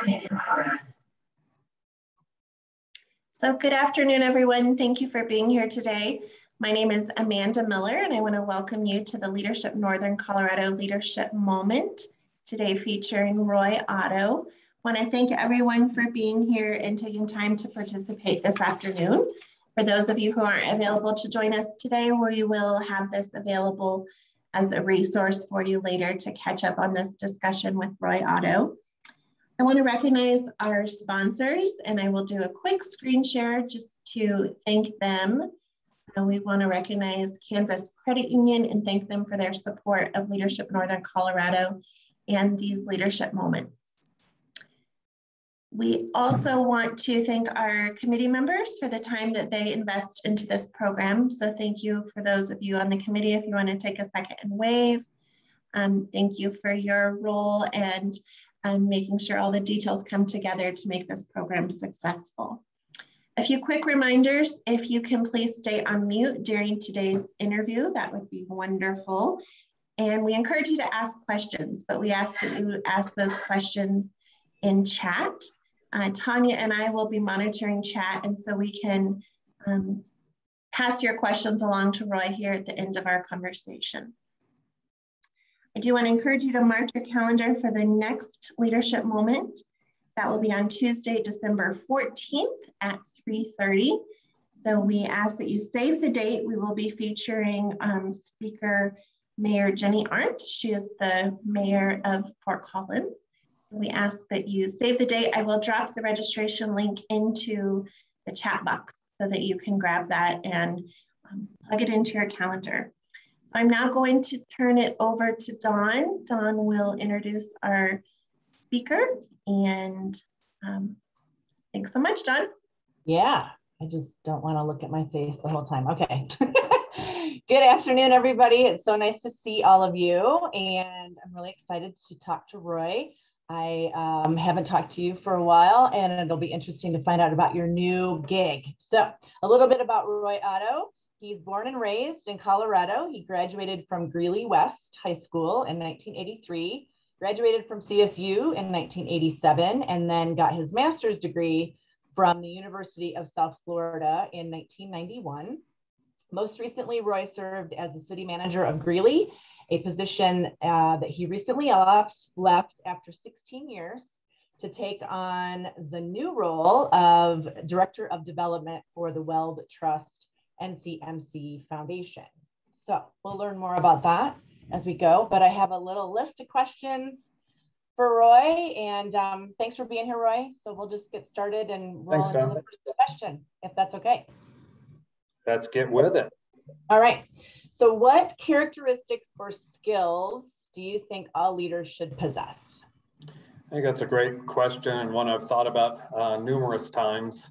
recording in progress. So good afternoon, everyone. Thank you for being here today. My name is Amanda Miller, and I want to welcome you to the Leadership Northern Colorado Leadership Moment, today featuring Roy Otto. I want to thank everyone for being here and taking time to participate this afternoon. For those of you who aren't available to join us today, we will have this available as a resource for you later to catch up on this discussion with Roy Otto. I want to recognize our sponsors, and I will do a quick screen share just to thank them. We want to recognize Canvas Credit Union and thank them for their support of Leadership Northern Colorado and these leadership moments. We also want to thank our committee members for the time that they invest into this program. So thank you for those of you on the committee. If you want to take a second and wave, thank you for your role and making sure all the details come together to make this program successful. A few quick reminders: if you can please stay on mute during today's interview, that would be wonderful. And we encourage you to ask questions, but we ask that you ask those questions in chat. Tanya and I will be monitoring chat, and so we can pass your questions along to Roy here at the end of our conversation. I do want to encourage you to mark your calendar for the next leadership moment. That will be on Tuesday, December 14th at 3:30. So we ask that you save the date. We will be featuring speaker Mayor Jenny Arndt. She is the mayor of Fort Collins. We ask that you save the date. I will drop the registration link into the chat box so that you can grab that and plug it into your calendar. So I'm now going to turn it over to Dawn. Dawn will introduce our speaker, and thanks so much, Dawn. Yeah, I just don't want to look at my face the whole time. Okay. Good afternoon, everybody. It's so nice to see all of you, and I'm really excited to talk to Roy. I haven't talked to you for a while, and it'll be interesting to find out about your new gig. So a little bit about Roy Otto. He's born and raised in Colorado. He graduated from Greeley West High School in 1983, graduated from CSU in 1987, and then got his master's degree from the University of South Florida in 1991. Most recently, Roy served as the city manager of Greeley, a position that he recently left after 16 years to take on the new role of Director of Development for the Weld Trust NCMC Foundation. So we'll learn more about that as we go, but I have a little list of questions for Roy, and thanks for being here, Roy. So we'll just get started and roll into the first question, if that's okay. Let's get with it. All right. So what characteristics or skills do you think all leaders should possess? I think that's a great question, and one I've thought about numerous times.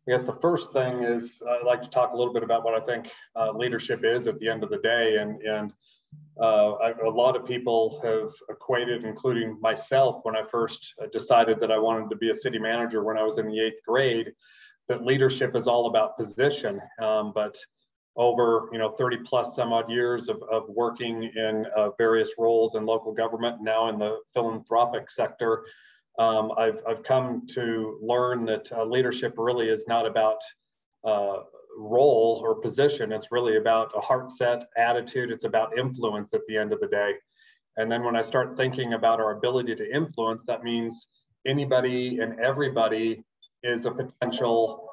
I guess the first thing is I'd like to talk a little bit about what I think leadership is at the end of the day. And a lot of people have equated, including myself, when I first decided that I wanted to be a city manager when I was in the 8th grade, that leadership is all about position. But over 30 plus some odd years of working in various roles in local government, now in the philanthropic sector, I've come to learn that leadership really is not about role or position. It's really about a heart set attitude. It's about influence at the end of the day. And then when I start thinking about our ability to influence, that means anybody and everybody is a potential,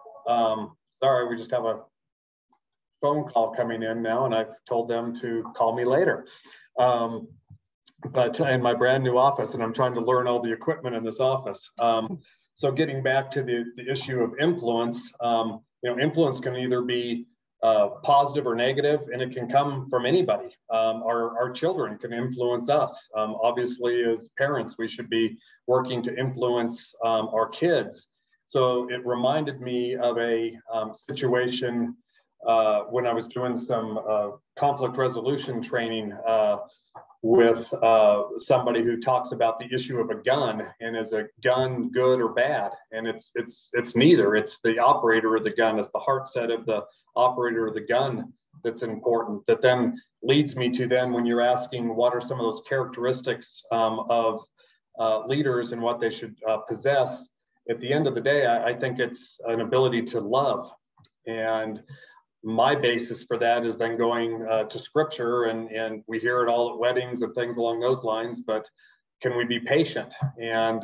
sorry, we just have a phone call coming in now, and I've told them to call me later. But in my brand new office, and I'm trying to learn all the equipment in this office. So getting back to the issue of influence, influence can either be positive or negative, and it can come from anybody. Our children can influence us. Obviously, as parents, we should be working to influence our kids. So it reminded me of a situation when I was doing some conflict resolution training with somebody who talks about the issue of a gun, and is a gun good or bad? And it's neither. It's the operator of the gun. It's the heart set of the operator of the gun that's important. That then leads me to then, when you're asking what are some of those characteristics of leaders and what they should possess, at the end of the day, I think it's an ability to love. And my basis for that is then going to scripture, and we hear it all at weddings and things along those lines, but can we be patient? And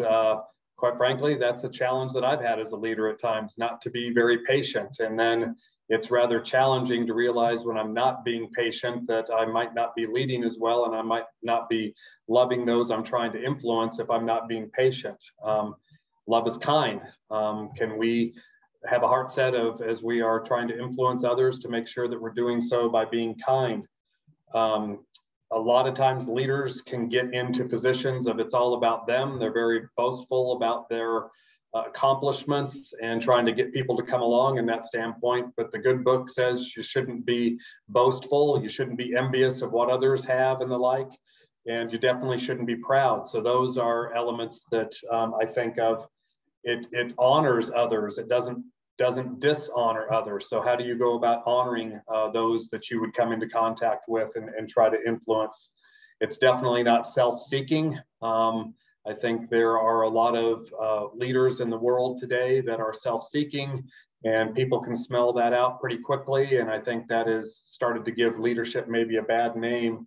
quite frankly, that's a challenge that I've had as a leader at times, not to be very patient. And then it's rather challenging to realize when I'm not being patient that I might not be leading as well, and I might not be loving those I'm trying to influence if I'm not being patient. Love is kind. Can we have a heart set of, as we are trying to influence others, to make sure that we're doing so by being kind? A lot of times leaders can get into positions of it's all about them. They're very boastful about their accomplishments and trying to get people to come along in that standpoint. But the good book says you shouldn't be boastful. You shouldn't be envious of what others have and the like. And you definitely shouldn't be proud. So those are elements that I think of. It honors others. It doesn't dishonor others. So how do you go about honoring those that you would come into contact with and try to influence? It's definitely not self-seeking. I think there are a lot of leaders in the world today that are self-seeking, and people can smell that out pretty quickly. And I think that has started to give leadership maybe a bad name.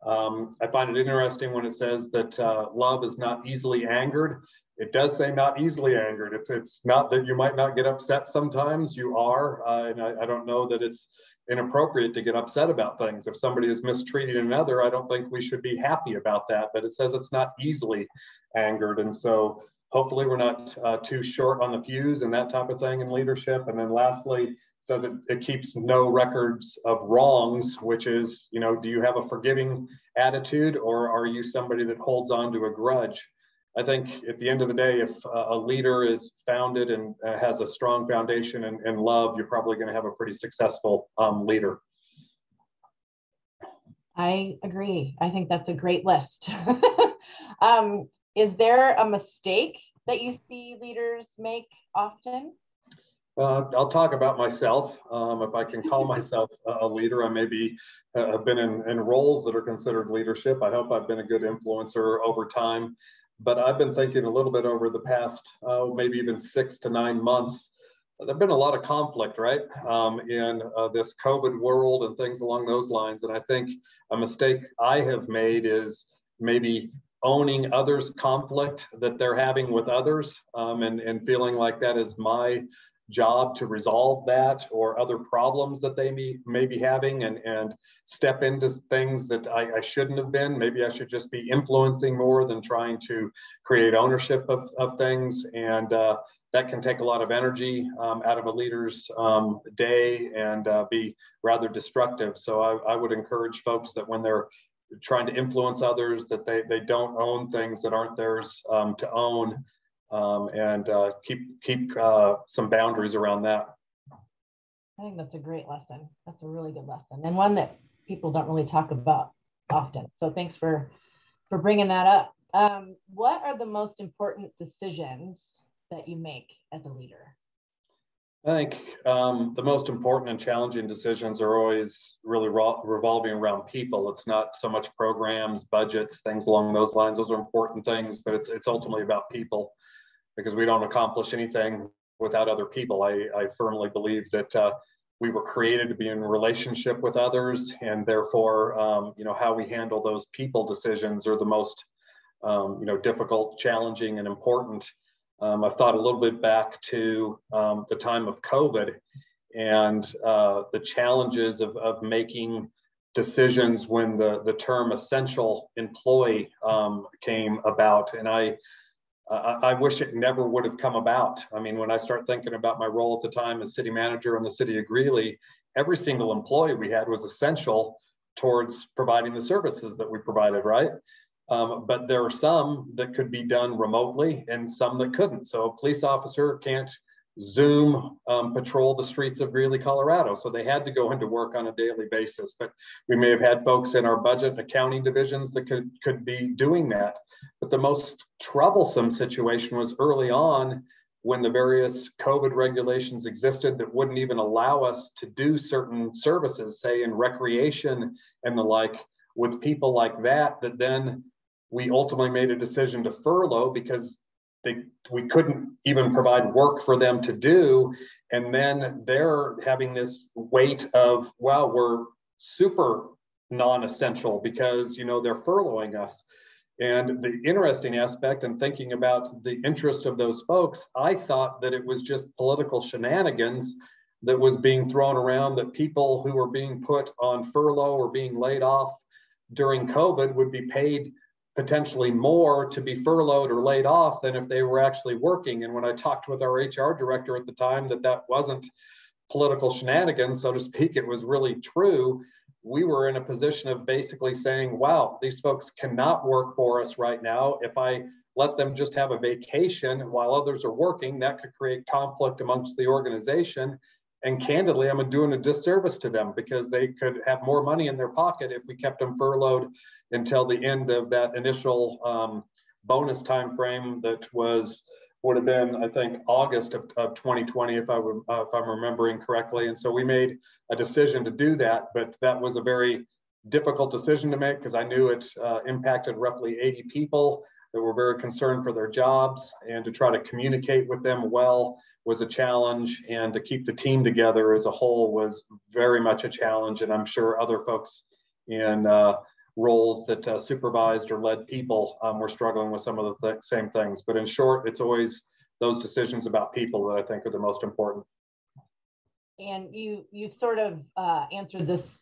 I find it interesting when it says that love is not easily angered. It does say not easily angered. It's not that you might not get upset sometimes, you are. And I don't know that it's inappropriate to get upset about things. If somebody is mistreating another, I don't think we should be happy about that, but it says it's not easily angered. And so hopefully we're not too short on the fuse and that type of thing in leadership. And then lastly, it says it keeps no records of wrongs, which is, do you have a forgiving attitude, or are you somebody that holds on to a grudge? I think at the end of the day, if a leader is founded and has a strong foundation in love, you're probably going to have a pretty successful leader. I agree. I think that's a great list. Is there a mistake that you see leaders make often? I'll talk about myself. If I can call myself a leader, I maybe have been in roles that are considered leadership. I hope I've been a good influencer over time. But I've been thinking a little bit over the past, maybe even 6 to 9 months. There've been a lot of conflict, right, in this COVID world and things along those lines. And I think a mistake I have made is maybe owning others' conflict that they're having with others, and feeling like that is my job to resolve that or other problems that they may be having, and step into things that I shouldn't have been. Maybe I should just be influencing more than trying to create ownership of things. And that can take a lot of energy out of a leader's day and be rather destructive. So I would encourage folks that when they're trying to influence others, that they don't own things that aren't theirs to own. And keep some boundaries around that. I think that's a great lesson. That's a really good lesson, and one that people don't really talk about often. So thanks for bringing that up. What are the most important decisions that you make as a leader? I think the most important and challenging decisions are always really revolving around people. It's not so much programs, budgets, things along those lines. Those are important things, but it's ultimately about people, because we don't accomplish anything without other people. I firmly believe that we were created to be in relationship with others, and therefore, how we handle those people decisions are the most, difficult, challenging, and important. I've thought a little bit back to the time of COVID and the challenges of making decisions when the term essential employee came about. And I wish it never would have come about. I mean, when I start thinking about my role at the time as city manager in the city of Greeley, every single employee we had was essential towards providing the services that we provided, right? But there are some that could be done remotely and some that couldn't. So a police officer can't Zoom patrol the streets of Greeley, Colorado. So they had to go into work on a daily basis. But we may have had folks in our budget and accounting divisions that could be doing that. But the most troublesome situation was early on when the various COVID regulations existed that wouldn't even allow us to do certain services, say in recreation and the like, with people like that then we ultimately made a decision to furlough because we couldn't even provide work for them to do. And then they're having this weight of, wow, we're super non-essential because, you know, they're furloughing us. And the interesting aspect, and thinking about the interest of those folks, I thought that it was just political shenanigans that was being thrown around, that people who were being put on furlough or being laid off during COVID would be paid potentially more to be furloughed or laid off than if they were actually working. And when I talked with our HR director at the time, that wasn't political shenanigans, so to speak, it was really true. We were in a position of basically saying, wow, these folks cannot work for us right now. If I let them just have a vacation while others are working, that could create conflict amongst the organization. And candidly, I'm doing a disservice to them because they could have more money in their pocket if we kept them furloughed until the end of that initial bonus time frame that would have been, I think, August of 2020, if I'm remembering correctly. And so we made a decision to do that, but that was a very difficult decision to make because I knew it impacted roughly 80 people that were very concerned for their jobs, and to try to communicate with them well was a challenge, and to keep the team together as a whole was very much a challenge. And I'm sure other folks in roles that supervised or led people were struggling with some of the same things. But in short, it's always those decisions about people that I think are the most important. And you've sort of answered this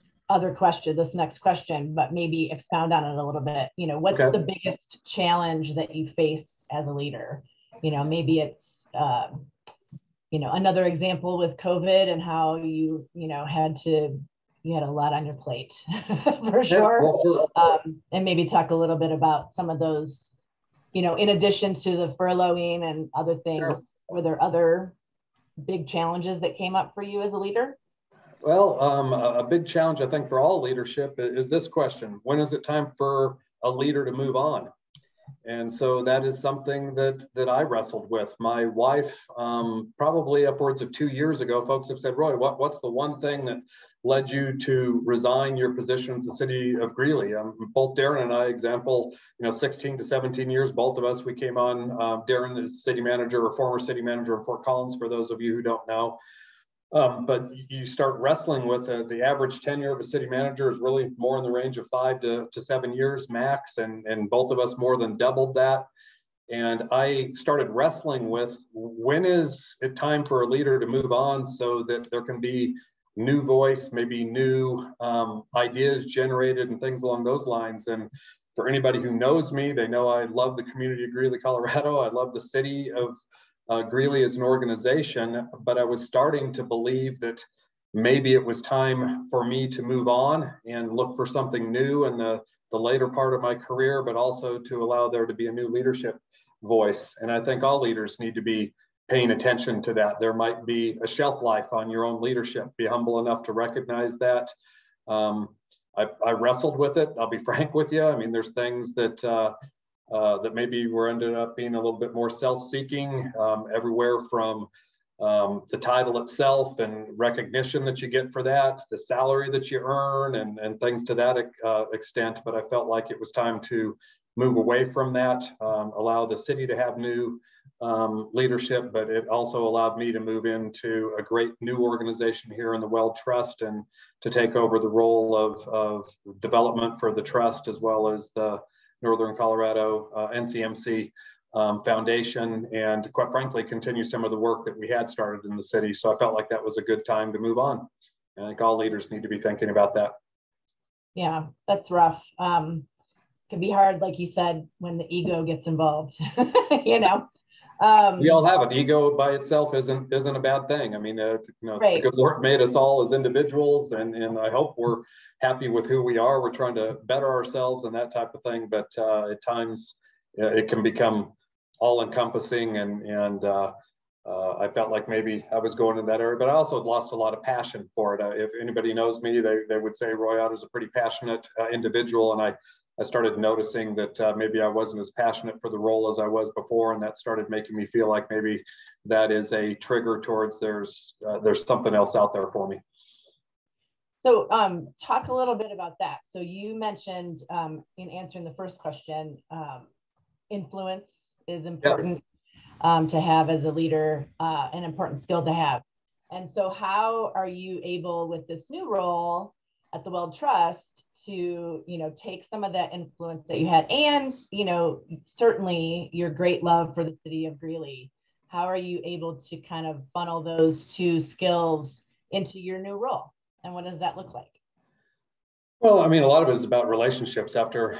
next question, but maybe expound on it a little bit. You know, what's the biggest challenge that you face as a leader? You know, maybe it's, you know, another example with COVID and how you had a lot on your plate for sure. And maybe talk a little bit about some of those, you know, in addition to the furloughing and other things, were there other big challenges that came up for you as a leader? Well, a big challenge, I think, for all leadership is this question: when is it time for a leader to move on? And so that is something that I wrestled with. My wife, probably upwards of 2 years ago, folks have said, Roy, what's the one thing that led you to resign your position in the city of Greeley? Both Darren and I, example, 16 to 17 years, both of us, we came on, Darren is city manager or former city manager in Fort Collins, for those of you who don't know. But you start wrestling with the average tenure of a city manager is really more in the range of 5 to 7 years max. And both of us more than doubled that. And I started wrestling with, when is it time for a leader to move on so that there can be new voice, maybe new ideas generated and things along those lines. And for anybody who knows me, they know I love the community of Greeley, Colorado. I love the city of Greeley as an organization, but I was starting to believe that maybe it was time for me to move on and look for something new in the later part of my career, but also to allow there to be a new leadership voice. And I think all leaders need to be paying attention to that. There might be a shelf life on your own leadership. Be humble enough to recognize that. I wrestled with it. I'll be frank with you. I mean, there's things that maybe were ended up being a little bit more self-seeking, everywhere from the title itself and recognition that you get for that, the salary that you earn, and things to that extent. But I felt like it was time to move away from that, allow the city to have new leadership, but it also allowed me to move into a great new organization here in the Weld Trust and to take over the role of development for the trust, as well as the Northern Colorado NCMC Foundation, and quite frankly, continue some of the work that we had started in the city. So I felt like that was a good time to move on. And I think all leaders need to be thinking about that. Yeah, that's rough. Can be hard, like you said, when the ego gets involved, We all have it. Ego by itself isn't a bad thing. I mean, right. The good Lord made us all as individuals, and I hope we're happy with who we are. We're trying to better ourselves and that type of thing. But at times, it can become all-encompassing, and I felt like maybe I was going in that area. But I also lost a lot of passion for it. If anybody knows me, they would say Roy Otto is a pretty passionate individual, and I started noticing that maybe I wasn't as passionate for the role as I was before, and that started making me feel like maybe that is a trigger towards there's something else out there for me. So talk a little bit about that. So you mentioned in answering the first question, influence is important to have as a leader, an important skill to have. And so how are you able with this new role at the Weld Trust to, take some of that influence that you had and, certainly your great love for the city of Greeley? How are you able to kind of funnel those two skills into your new role? And what does that look like? Well, I mean, a lot of it is about relationships. After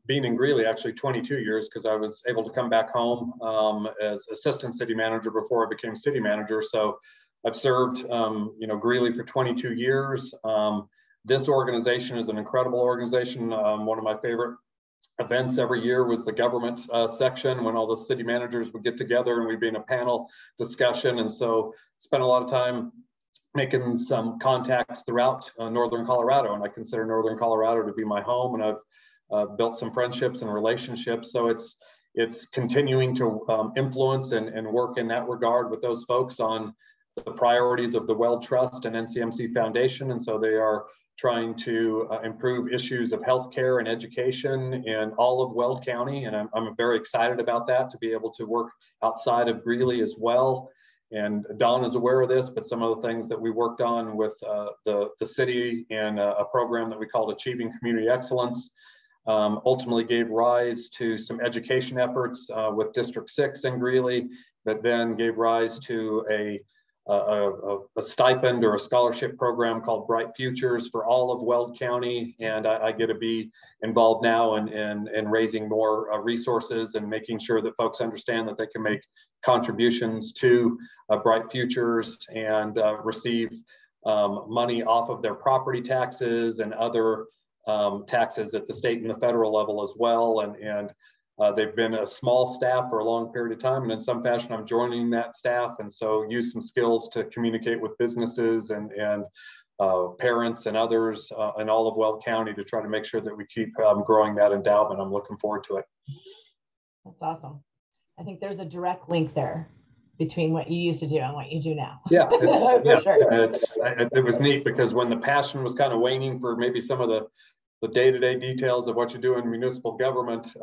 being in Greeley, actually 22 years, because I was able to come back home as assistant city manager before I became city manager. So I've served, Greeley for 22 years. This organization is an incredible organization. One of my favorite events every year was the government section, when all the city managers would get together and we'd be in a panel discussion. And so spent a lot of time making some contacts throughout Northern Colorado. And I consider Northern Colorado to be my home, and I've built some friendships and relationships. So it's continuing to influence and work in that regard with those folks on the priorities of the Weld Trust and NCMC Foundation. And so they are trying to improve issues of healthcare and education in all of Weld County. And I'm very excited about that, to be able to work outside of Greeley as well. And Don is aware of this, but some of the things that we worked on with the city and a program that we called Achieving Community Excellence ultimately gave rise to some education efforts with District 6 in Greeley, that then gave rise to a stipend or a scholarship program called Bright Futures for all of Weld County. And I get to be involved now in raising more resources and making sure that folks understand that they can make contributions to Bright Futures and receive money off of their property taxes and other taxes at the state and the federal level as well. And they've been a small staff for a long period of time, and in some fashion I'm joining that staff, and so use some skills to communicate with businesses and parents and others in all of Weld County to try to make sure that we keep growing that endowment. I'm looking forward to it. That's awesome. I think there's a direct link there between what you used to do and what you do now. Yeah, sure. It was neat, because when the passion was kind of waning for maybe some of the day-to-day details of what you do in municipal government,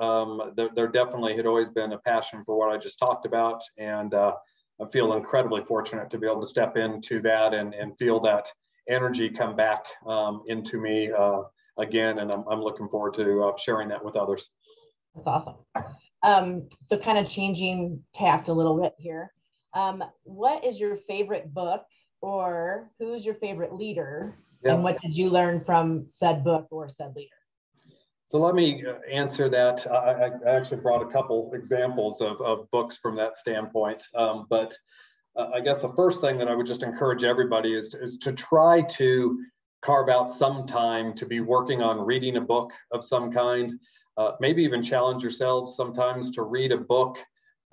there definitely had always been a passion for what I just talked about. And I feel incredibly fortunate to be able to step into that and feel that energy come back into me again. And I'm looking forward to sharing that with others. That's awesome. So kind of changing tact a little bit here. What is your favorite book, or who's your favorite leader? Yeah. And what did you learn from said book or said leader? So let me answer that. I actually brought a couple examples of books from that standpoint. But I guess the first thing that I would just encourage everybody is to try to carve out some time to be working on reading a book of some kind. Maybe even challenge yourselves sometimes to read a book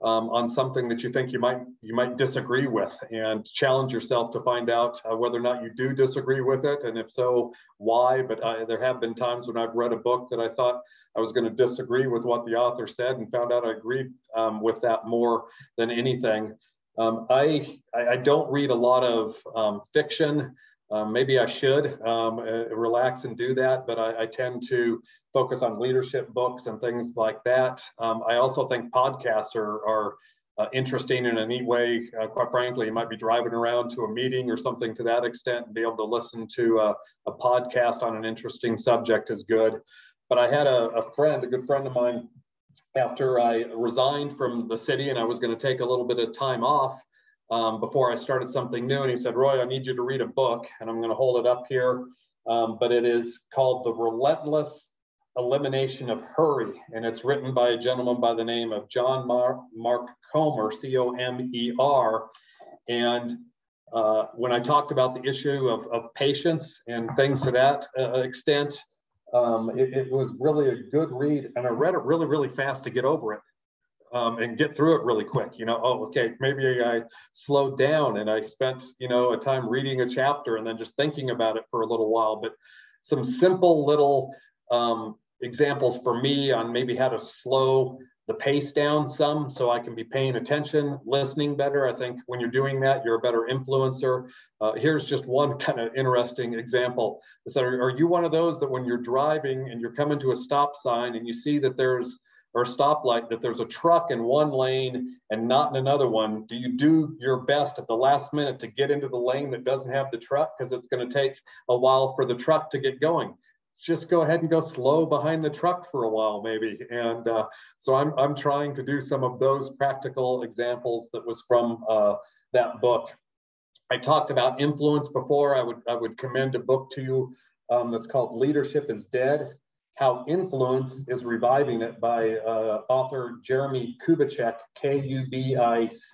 on something that you think you might disagree with, and challenge yourself to find out whether or not you do disagree with it, and if so, why. But there have been times when I've read a book that I thought I was going to disagree with what the author said, and found out I agreed with that more than anything. I don't read a lot of fiction. Maybe I should relax and do that, but I tend to focus on leadership books and things like that. I also think podcasts are interesting in a neat way. Quite frankly, you might be driving around to a meeting or something to that extent, and be able to listen to a podcast on an interesting subject is good. But I had a good friend of mine, after I resigned from the city and I was going to take a little bit of time off before I started something new. And he said, "Roy, I need you to read a book," and I'm going to hold it up here. But it is called The Relentless Elimination of Hurry. And it's written by a gentleman by the name of John Mark Comer, C-O-M-E-R. And when I talked about the issue of patience and things to that extent, it was really a good read. And I read it really, really fast to get over it. And get through it really quick. Okay, maybe I slowed down and I spent, a time reading a chapter and then just thinking about it for a little while. But some simple little examples for me on maybe how to slow the pace down some so I can be paying attention, listening better. I think when you're doing that, you're a better influencer. Here's just one kind of interesting example. So are you one of those that when you're driving and you're coming to a stop sign and you see that there's, or a stoplight, that there's a truck in one lane and not in another one, do you do your best at the last minute to get into the lane that doesn't have the truck because it's going to take a while for the truck to get going? Just go ahead and go slow behind the truck for a while, maybe. And so I'm trying to do some of those practical examples that was from that book. I talked about influence before. I would commend a book to you that's called Leadership is Dead, How Influence is Reviving It, by author Jeremy Kubicek, Kubicek.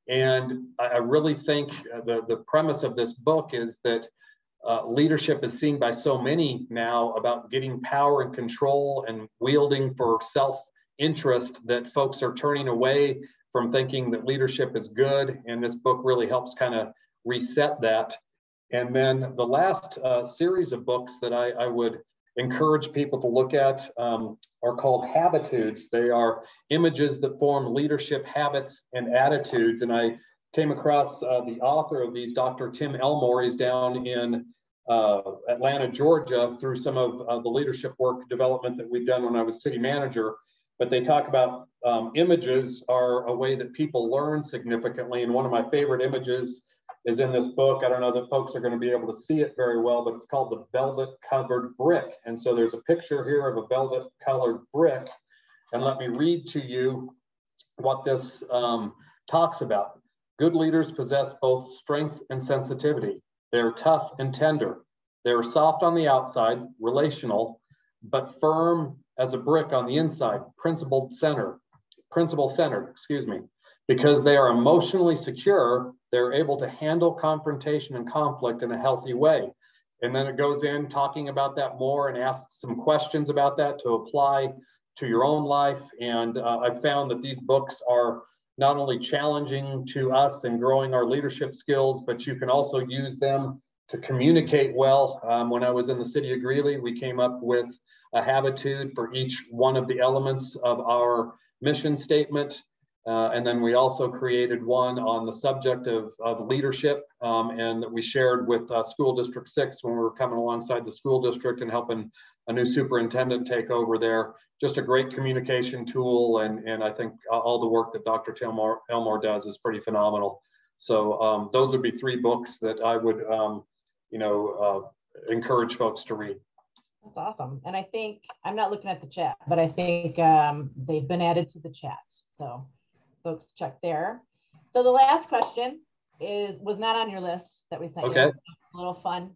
And I really think the premise of this book is that leadership is seen by so many now about getting power and control and wielding for self-interest that folks are turning away from thinking that leadership is good. And this book really helps kind of reset that. And then the last series of books that I would encourage people to look at are called Habitudes. They are images that form leadership habits and attitudes. And I came across the author of these, Dr. Tim Elmore. He's down in Atlanta, Georgia, through some of the leadership work development that we've done when I was city manager. But they talk about images are a way that people learn significantly. And one of my favorite images is in this book. I don't know that folks are going to be able to see it very well, but it's called the velvet covered brick. And so there's a picture here of a velvet colored brick. And let me read to you what this talks about. Good leaders possess both strength and sensitivity. They are tough and tender. They are soft on the outside, relational, but firm as a brick on the inside, principle centered, Because they are emotionally secure, they're able to handle confrontation and conflict in a healthy way. And then it goes in talking about that more and asks some questions about that to apply to your own life. And I've found that these books are not only challenging to us and growing our leadership skills, but you can also use them to communicate well. When I was in the city of Greeley, we came up with a habitude for each one of the elements of our mission statement. And then we also created one on the subject of leadership, and that we shared with School District 6 when we were coming alongside the school district and helping a new superintendent take over there. Just a great communication tool, and I think all the work that Dr. Elmore does is pretty phenomenal. So those would be 3 books that I would encourage folks to read. That's awesome. And I think, I'm not looking at the chat, but I think they've been added to the chat. So folks check there. So the last question was not on your list that we sent you. A little fun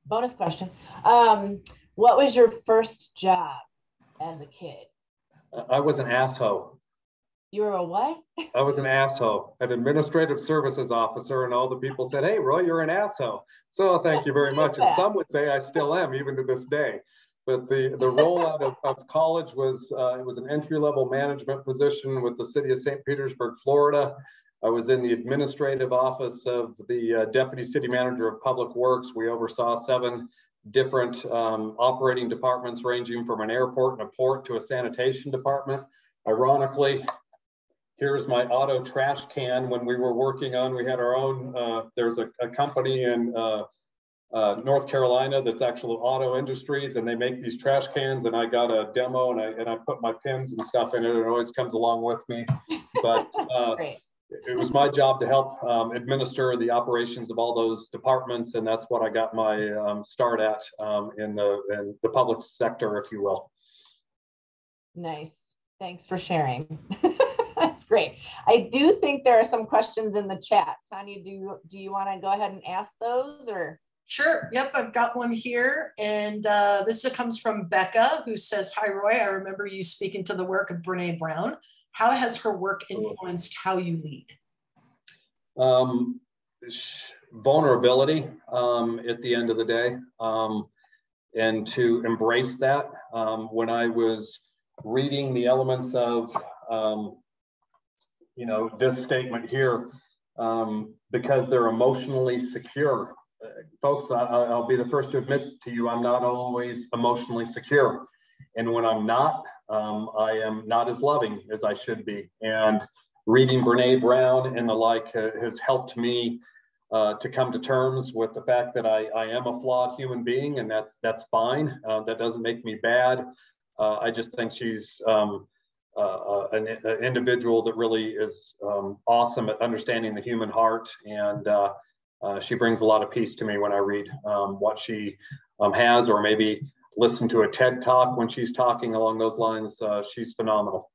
bonus question. What was your first job as a kid? I was an asshole. You were a what? I was an asshole, an administrative services officer, and all the people said, "Hey, Roy, you're an asshole." So thank you very much. And some would say I still am, even to this day. But the rollout of college was, it was an entry-level management position with the city of St. Petersburg, Florida. I was in the administrative office of the Deputy City Manager of Public Works. We oversaw 7 different operating departments, ranging from an airport and a port to a sanitation department. Ironically, here's my auto trash can. When we were working on, we had our own, there's a company in North Carolina that's actually auto industries, and they make these trash cans, and I got a demo, and I put my pins and stuff in it. It always comes along with me. But it was my job to help administer the operations of all those departments, and that's what I got my start at in the public sector, if you will. Nice. Thanks for sharing. That's great. I do think there are some questions in the chat. Tanya, do you want to go ahead and ask those, or? Sure. Yep, I've got one here. And this comes from Becca, who says, "Hi, Roy. I remember you speaking to the work of Brene Brown. How has her work influenced how you lead?" Vulnerability at the end of the day, and to embrace that. When I was reading the elements of, this statement here, because they're emotionally secure. Folks, I'll be the first to admit to you, I'm not always emotionally secure. And when I'm not, I am not as loving as I should be. And reading Brene Brown and the like has helped me to come to terms with the fact that I am a flawed human being, and that's fine. That doesn't make me bad. I just think she's an individual that really is awesome at understanding the human heart, and she brings a lot of peace to me when I read what she has, or maybe listen to a TED Talk when she's talking along those lines. She's phenomenal.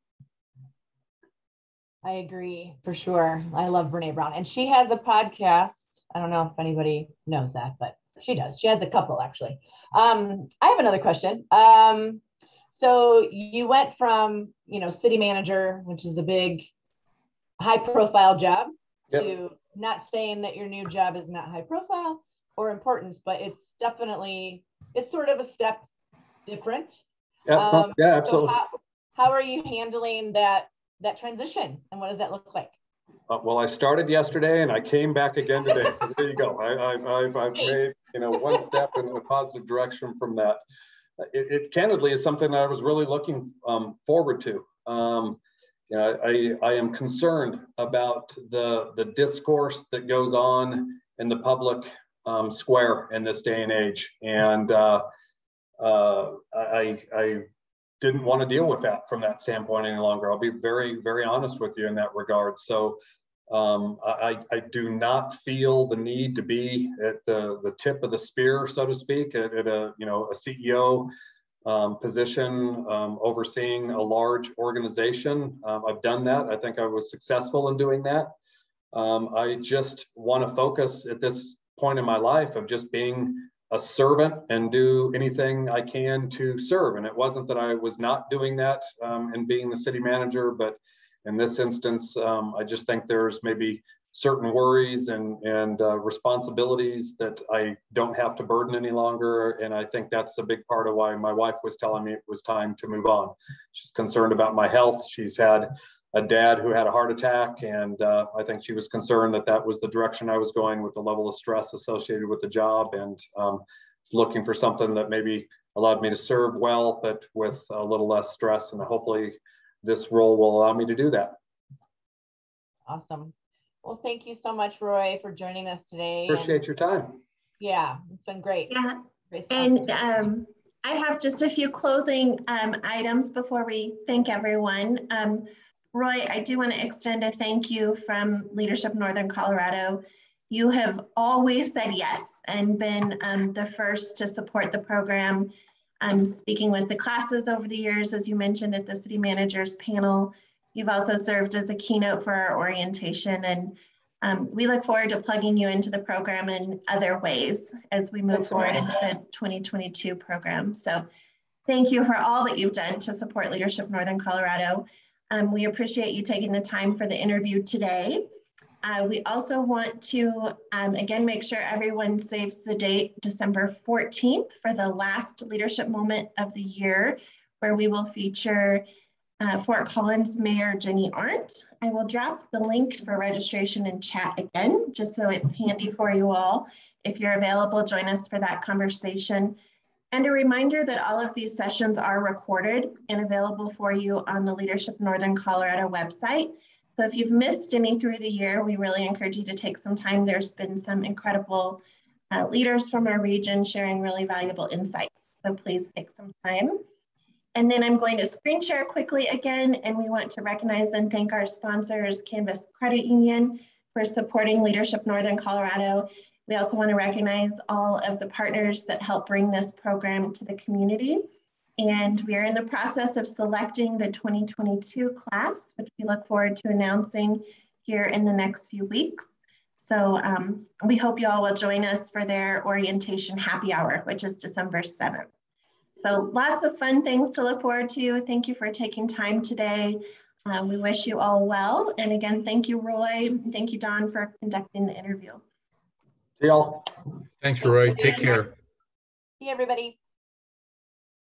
I agree, for sure. I love Brene Brown. And she has a podcast. I don't know if anybody knows that, but she does. She has a couple, actually. I have another question. So you went from, city manager, which is a big, high-profile job, Yep. to not saying that your new job is not high profile or important, but it's sort of a step different. Yeah, absolutely. So how are you handling that transition, and what does that look like? Well, I started yesterday and I came back again today. So there you go. I've made one step in a positive direction from that. It candidly is something that I was really looking forward to. I am concerned about the discourse that goes on in the public square in this day and age, and I didn't want to deal with that from that standpoint any longer. I'll be very, very honest with you in that regard. So I do not feel the need to be at the tip of the spear, so to speak, at a CEO position overseeing a large organization. I've done that. I think I was successful in doing that. I just want to focus at this point in my life of just being a servant and do anything I can to serve. And it wasn't that I was not doing that and being the city manager, but in this instance, I just think there's maybe certain worries and responsibilities that I don't have to burden any longer. And I think that's a big part of why my wife was telling me it was time to move on. She's concerned about my health. She's had a dad who had a heart attack, and I think she was concerned that that was the direction I was going with the level of stress associated with the job, and was looking for something that maybe allowed me to serve well, but with a little less stress, and hopefully this role will allow me to do that. Awesome. Well, thank you so much, Roy, for joining us today. Appreciate your time. Yeah, it's been great. Yeah, great and I have just a few closing items before we thank everyone. Roy, I do want to extend a thank you from Leadership Northern Colorado. You have always said yes and been the first to support the program. Speaking with the classes over the years, as you mentioned at the City Managers panel. You've also served as a keynote for our orientation, and we look forward to plugging you into the program in other ways as we move forward into the 2022 program. So thank you for all that you've done to support Leadership Northern Colorado. We appreciate you taking the time for the interview today. We also want to, again, make sure everyone saves the date December 14th for the last leadership moment of the year, where we will feature Fort Collins Mayor Jenny Arndt. I will drop the link for registration in chat again, just so it's handy for you all. If you're available, join us for that conversation. And a reminder that all of these sessions are recorded and available for you on the Leadership Northern Colorado website. So if you've missed any through the year, we really encourage you to take some time. There's been some incredible leaders from our region sharing really valuable insights. So please take some time. And then I'm going to screen share quickly again, and we want to recognize and thank our sponsors, Canvas Credit Union, for supporting Leadership Northern Colorado. We also want to recognize all of the partners that help bring this program to the community. And we are in the process of selecting the 2022 class, which we look forward to announcing here in the next few weeks. So we hope you all will join us for their orientation happy hour, which is December 7th. So lots of fun things to look forward to. Thank you for taking time today. We wish you all well. And again, thank you, Roy. Thank you, Don, for conducting the interview. See y'all. Thanks, Roy. Take care. See everybody.